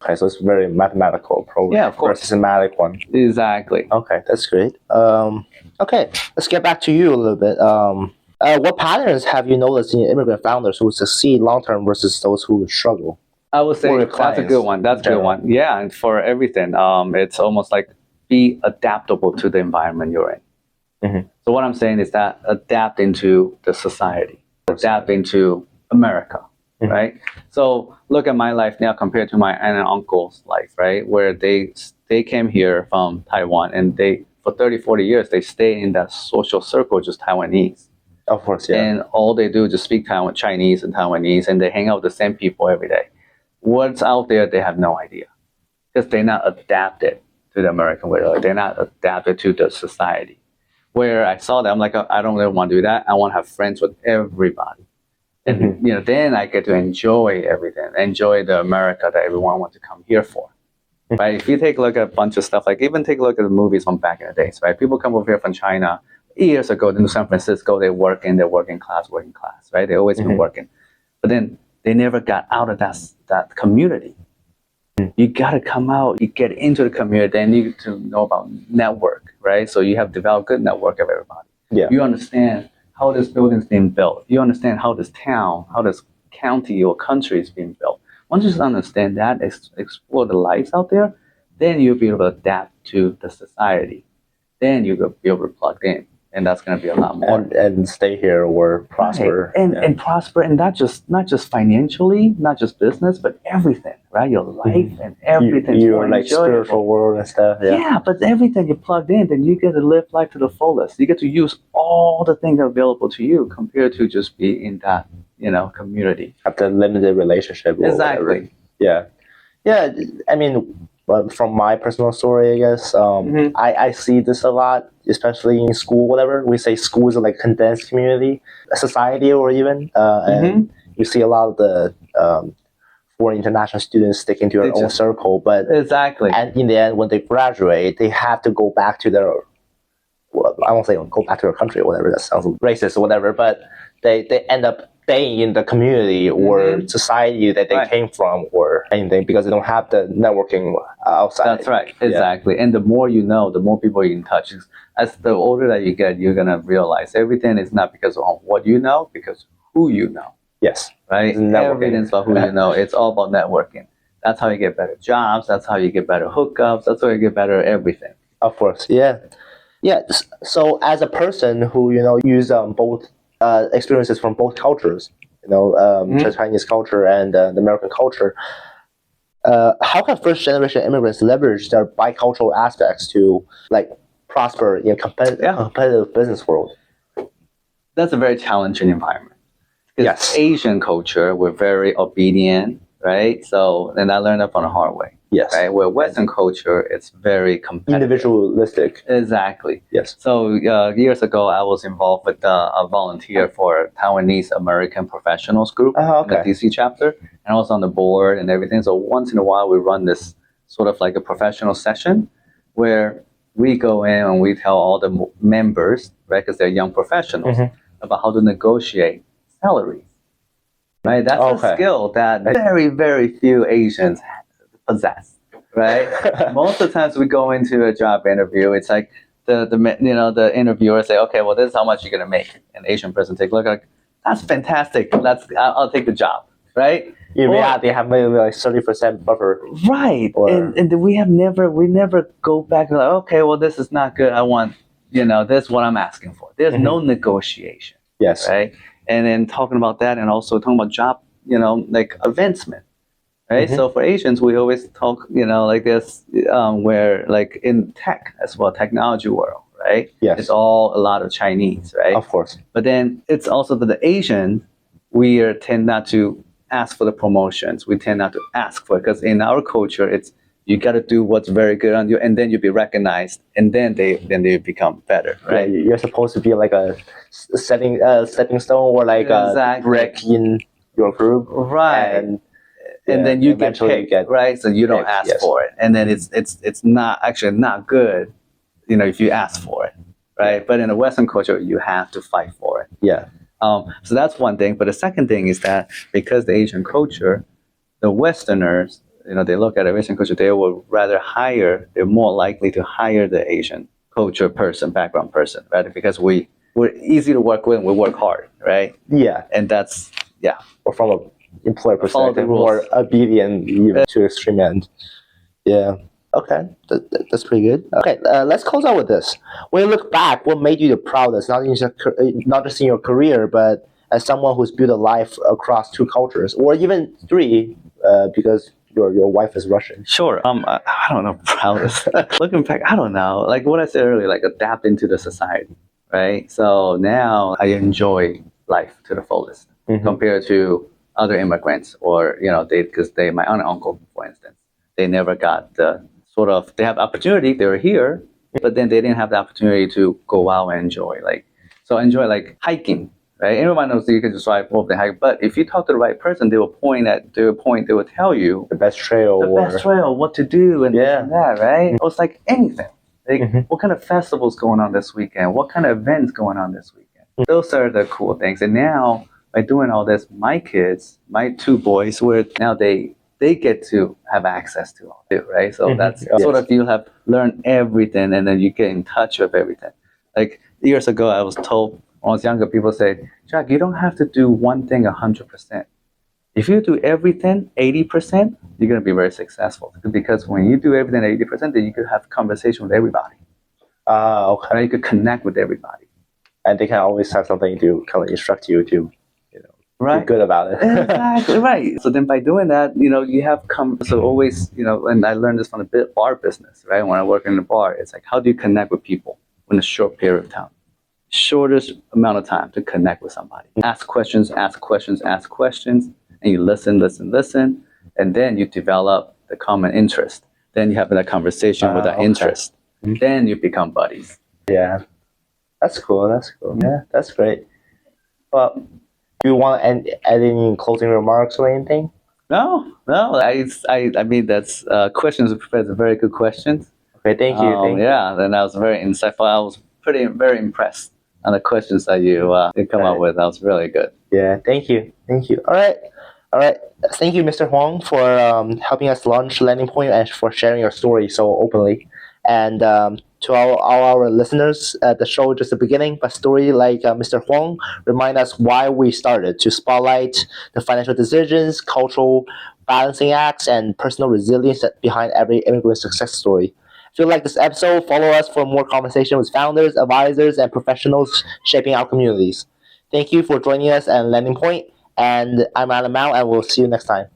Okay, so it's very mathematical approach. Yeah, of course. Versus systematic one. Exactly. Okay, that's great. Okay, let's get back to you a little bit. What patterns have you noticed in immigrant founders who succeed long term versus those who struggle? I would say Or your that's a clients good one. That's a in good general? one. Yeah, and for everything, it's almost like be adaptable to the environment you're in. So what I'm saying is that adapt into the society, adapt into America, right? So look at my life now compared to my aunt and uncle's life, right? Where they came here from Taiwan and they, for 30, 40 years, they stay in that social circle, just Taiwanese. Of course, yeah. And all they do is just speak Chinese and Taiwanese, and they hang out with the same people every day. What's out there, they have no idea because they're not adapted to the American way. They're not adapted to the society. Where I saw that, I'm like, I don't really want to do that. I want to have friends with everybody. And, then I get to enjoy everything, enjoy the America that everyone wants to come here for. Right? If you take a look at a bunch of stuff, like even take a look at the movies from back in the days, right? People come over here from China years ago to San Francisco, they work in their working class, right? They always been working. But then they never got out of that community. You got to come out, you get into the community, then you get to know about network, right? So you have developed good network of everybody. Yeah. You understand how this building's being built. You understand how this town, how this county or country is being built. Once you just understand that, explore the lives out there, then you'll be able to adapt to the society. Then you'll be able to plug in. And that's going to be a lot more. And stay here or prosper. Right. And prosper, and not just financially, not just business, but everything, right? Your life and everything. Your like spiritual world and stuff. Yeah, but everything you plugged in, then you get to live life to the fullest. You get to use all the things available to you compared to just be in that, community. Have the limited relationship. Exactly. Yeah. Yeah. I mean, from my personal story, I guess, I see this a lot, especially in school, whatever. We say school is like condensed community, a society, or even, and you see a lot of the foreign international students sticking to their own circle. But exactly. And in the end, when they graduate, they have to go back to their, well, I won't say go back to their country or whatever, that sounds racist or whatever, but they end up staying in the community or society that they came from or anything because they don't have the networking outside. That's right. Exactly. Yeah. And the more you know, the more people you're in touch. As the older that you get, you're going to realize everything is not because of what you know, because who you know. Yes. Right? Everything's about who you know. It's all about networking. That's how you get better jobs. That's how you get better hookups. That's how you get better everything. Of course. Yeah. Yeah. So as a person who, use both experiences from both cultures, Chinese culture and the American culture. How can first generation immigrants leverage their bicultural aspects to prosper in competitive business world? That's a very challenging environment. Yes. Asian culture, we're very obedient, right? So, and I learned that from the hard way. Yes. Right? Where Western culture, it's very competitive. Individualistic. Exactly. Yes. So years ago, I was involved with a volunteer for a Taiwanese American professionals group in the DC chapter. And I was on the board and everything. So once in a while, we run this sort of like a professional session where we go in and we tell all the members, right, because they're young professionals, about how to negotiate salaries. Right? That's a skill that very, very few Asians possess, right? Most of the times we go into a job interview, it's like the interviewer say, okay, well, this is how much you're gonna make. An Asian person take a look like, that's fantastic. I'll take the job, right? Yeah, they have maybe like 30% buffer. Right, and we never go back and like, okay, well, this is not good. I want, this is what I'm asking for. There's no negotiation. Yes. Right, and then talking about that, and also talking about job, like advancement. Right. So for Asians, we always talk, like this, where like in tech as well, technology world, right? Yes. It's all a lot of Chinese, right? Of course. But then it's also that the Asian, we tend not to ask for the promotions. We tend not to ask for it because in our culture, it's you got to do what's very good on you, and then you be recognized, and then they become better, right? Yeah, you're supposed to be like a stepping stone or like a brick in your group, right? And then you get picked, right? So you don't ask for it, and then it's not actually not good, if you ask for it, right? But in a Western culture, you have to fight for it. Yeah. So that's one thing. But the second thing is that because the Asian culture, the Westerners, they look at Asian culture, they will rather they're more likely to hire the Asian culture person, background person, right? Because we're easy to work with and we work hard, right? Yeah. And that's, yeah. Or from an employer Follow the perspective, rules. more obedient even to extreme end. Yeah. Okay, that's pretty good. Okay, let's close out with this. When you look back, what made you the proudest, not just in your career, but as someone who's built a life across two cultures, or even three, because your wife is Russian. Sure. I don't know, proudest. Looking back, I don't know. Like what I said earlier, like adapt into the society, right? So now I enjoy life to the fullest compared to other immigrants, or because my aunt and uncle, for instance, they never got the they have opportunity. They were here, but then they didn't have the opportunity to go out and enjoy. Enjoy like hiking, right? Everyone knows that you can just drive over the hike, but if you talk to the right person, they will tell you The best trail, what to do, and this and that, right? It was like anything. Like what kind of festivals going on this weekend? What kind of events going on this weekend? Those are the cool things. And now by doing all this, my kids, my two boys, now they get to have access to all it, right? So that's sort of, you have learned everything, and then you get in touch with everything. Like years ago, I was told when I was younger, people say, Jack, you don't have to do one thing 100%. If you do everything 80%, you're going to be very successful. Because when you do everything 80%, then you could have conversation with everybody. Okay. Right? You could connect with everybody. And they can always have something to kind of instruct you to right. be good about it. Exactly, right. So then by doing that, you have always, and I learned this from the bar business, right? When I work in the bar, it's like, how do you connect with people in a short period of time? Shortest amount of time to connect with somebody. Ask questions, and you listen, and then you develop the common interest. Then you have that conversation with that interest. Then you become buddies. Yeah, that's cool. Yeah, that's great. Well, do you want to add any closing remarks or anything? No. I mean, that's questions. That's a very good questions. Okay, thank you. Yeah, and that was very insightful. I was very impressed on the questions that you come up with. That was really good. Yeah, thank you. All right. Thank you, Mr. Huang, for helping us launch Landing Point and for sharing your story so openly. And to all our listeners, the show is just the beginning, but story like Mr. Huang remind us why we started, to spotlight the financial decisions, cultural balancing acts, and personal resilience behind every immigrant success story. If you like this episode, follow us for more conversation with founders, advisors, and professionals shaping our communities. Thank you for joining us at Landing Point, and I'm Adam Mao, and we'll see you next time.